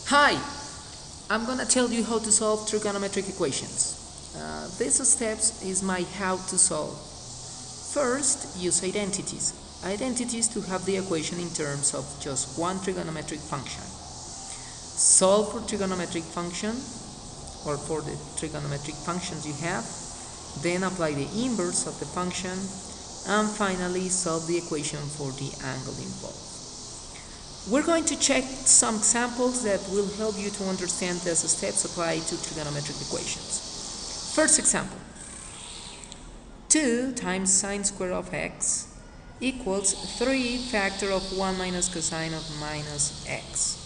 Hi! I'm gonna tell you how to solve trigonometric equations. This steps is my how to solve. First, use identities. Identities to have the equation in terms of just one trigonometric function. Solve for trigonometric function or for the trigonometric functions you have, then apply the inverse of the function, and finally solve the equation for the angle involved. We're going to check some examples that will help you to understand these steps applied to trigonometric equations. First example, 2 times sine square of x equals 3 factor of 1 minus cosine of minus x.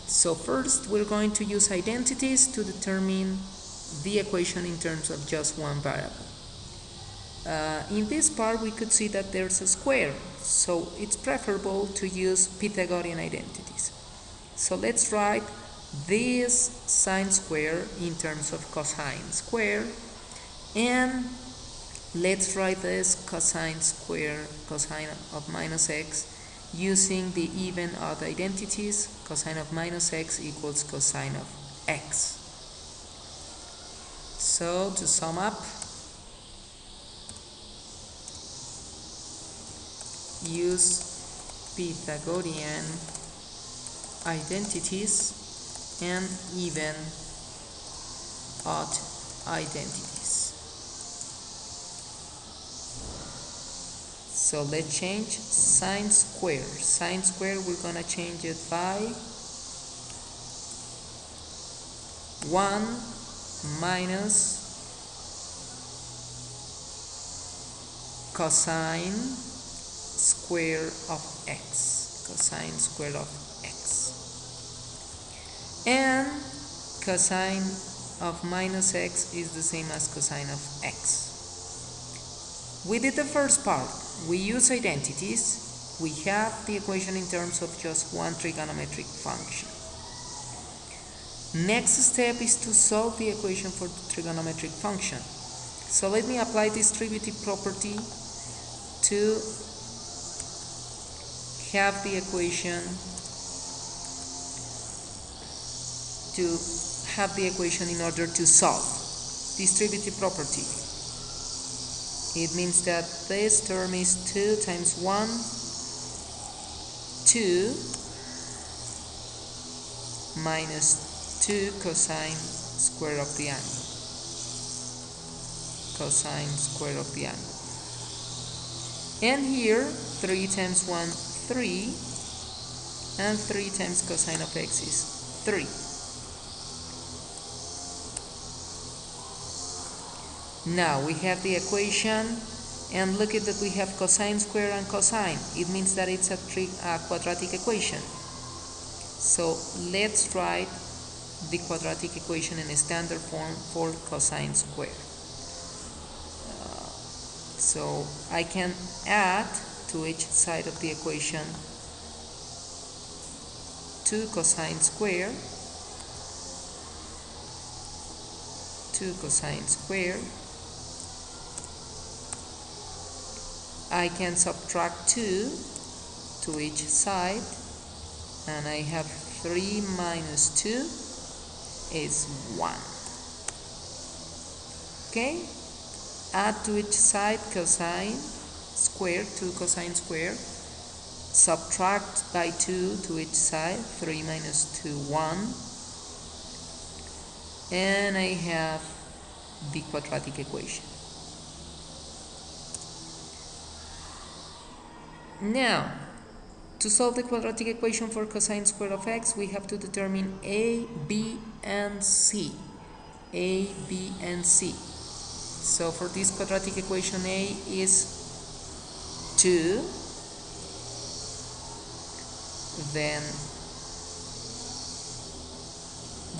So first we're going to use identities to determine the equation in terms of just one variable. In this part we could see that there's a square, so it's preferable to use Pythagorean identities. So let's write this sine square in terms of cosine square, and let's write this cosine square, cosine of minus x, using the even odd identities. Cosine of minus x equals cosine of x. So to sum up, use Pythagorean identities and even odd identities. So let's change sine square. Sine square, we're gonna change it by 1 minus cosine square of x, cosine square of x, and cosine of minus x is the same as cosine of x. We did the first part. We use identities. We have the equation in terms of just one trigonometric function. Next step is to solve the equation for the trigonometric function. So let me apply distributive property to have the equation in order to solve. Distributive property. It means that this term is 2 times 1, 2 minus 2 cosine square of the angle. Cosine square of the angle. And here 3 times 1, 3, and 3 times cosine of x is 3. Now we have the equation, and look at that we have cosine square and cosine. It means that it's a quadratic equation. So let's write the quadratic equation in a standard form for cosine square. So I can add to each side of the equation 2 cosine square, 2 cosine square. I can subtract 2 to each side, and I have 3 minus 2 is 1. Okay? Add to each side cosine square, 2 cosine square. Subtract by 2 to each side, 3 minus 2, 1. And I have the quadratic equation. Now, to solve the quadratic equation for cosine square of x, we have to determine a, b, and c. A, b, and c. So for this quadratic equation, a is 2, then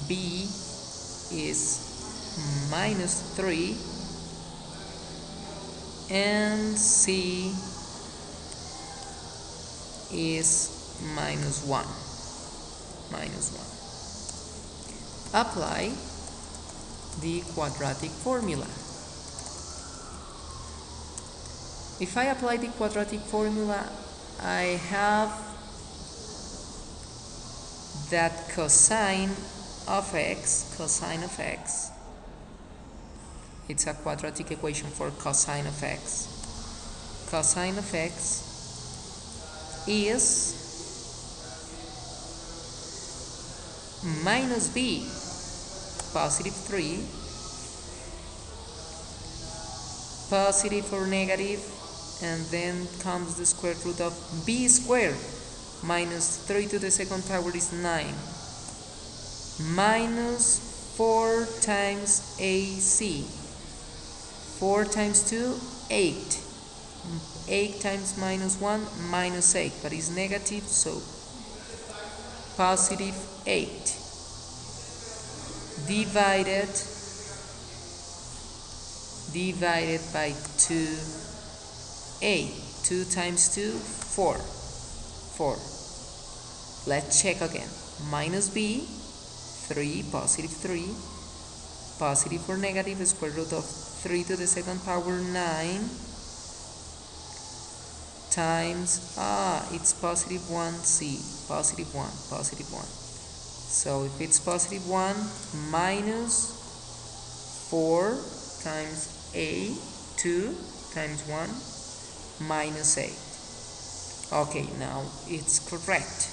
b is minus 3, and c is minus 1. Apply the quadratic formula. If I apply the quadratic formula, I have that cosine of x, it's a quadratic equation for cosine of x. Cosine of x is minus b, positive 3, positive or negative, and then comes the square root of b squared. Minus 3 to the second power is 9. Minus 4 times ac. 4 times 2, 8. 8 times minus 1, minus 8. But it's negative, so positive 8. Divided by 2a. 2 times 2, 4. 4. Let's check again. Minus b, 3, positive 3. Positive or negative, square root of 3 to the second power, 9. Times, it's positive 1c. Positive 1, positive 1. So if it's positive 1, minus 4 times a, 2 times 1, minus 8. Okay, now it's correct.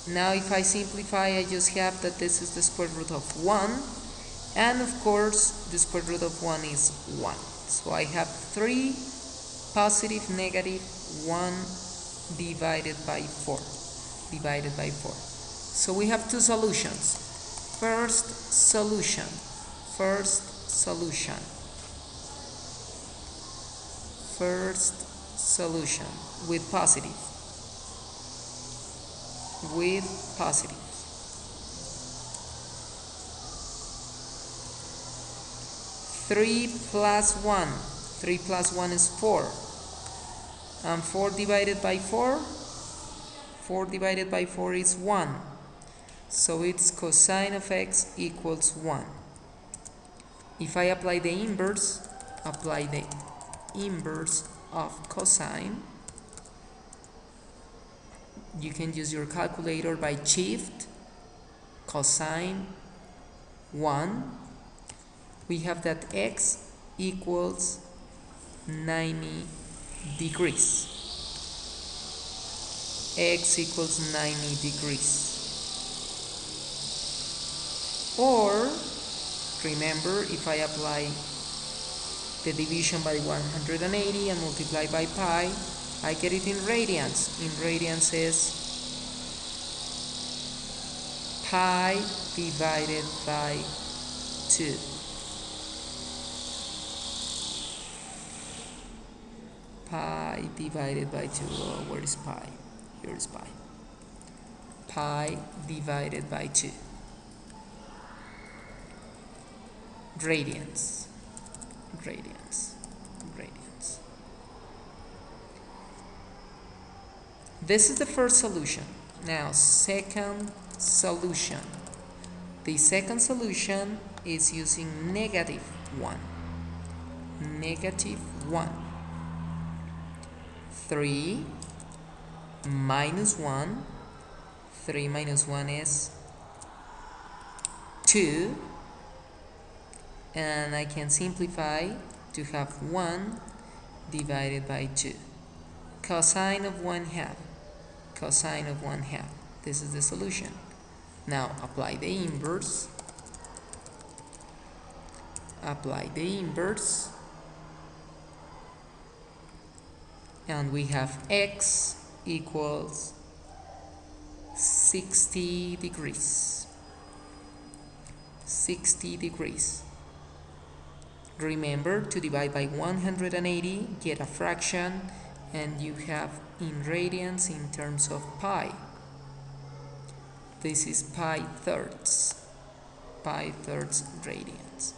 Now if I simplify, I just have that this is the square root of 1, and of course the square root of 1 is 1. So I have 3 positive, negative, 1 divided by 4. So we have two solutions. First solution with positive. 3 plus 1. 3 plus 1 is 4. And 4 divided by 4? 4 divided by 4 is 1. So it's cosine of x equals 1. If I apply the inverse of cosine, you can use your calculator by shift cosine 1. We have that x equals 90 degrees. X equals 90 degrees. Or, remember, if I apply the division by 180 and multiply by pi, I get it in radians. In radians is pi divided by 2. Pi divided by 2. Oh, where is pi? Here is pi. Pi divided by 2. Radians. This is the first solution. Now, second solution. The second solution is using negative 1. 3 minus 1. 3 minus 1 is 2. And I can simplify to have 1 divided by 2. Cosine of 1/2. This is the solution. Now apply the inverse. And we have x equals 60 degrees. Remember to divide by 180, get a fraction, and you have in radians in terms of pi. This is pi thirds radians.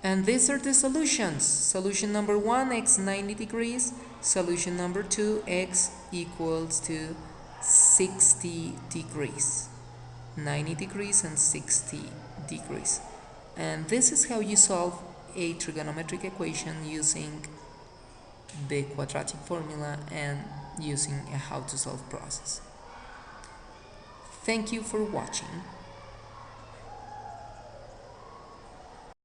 And these are the solutions. Solution number 1, x 90 degrees. Solution number 2, x equals to 60 degrees. 90 degrees and 60 degrees. And this is how you solve a trigonometric equation using the quadratic formula and using a how to solve process. Thank you for watching.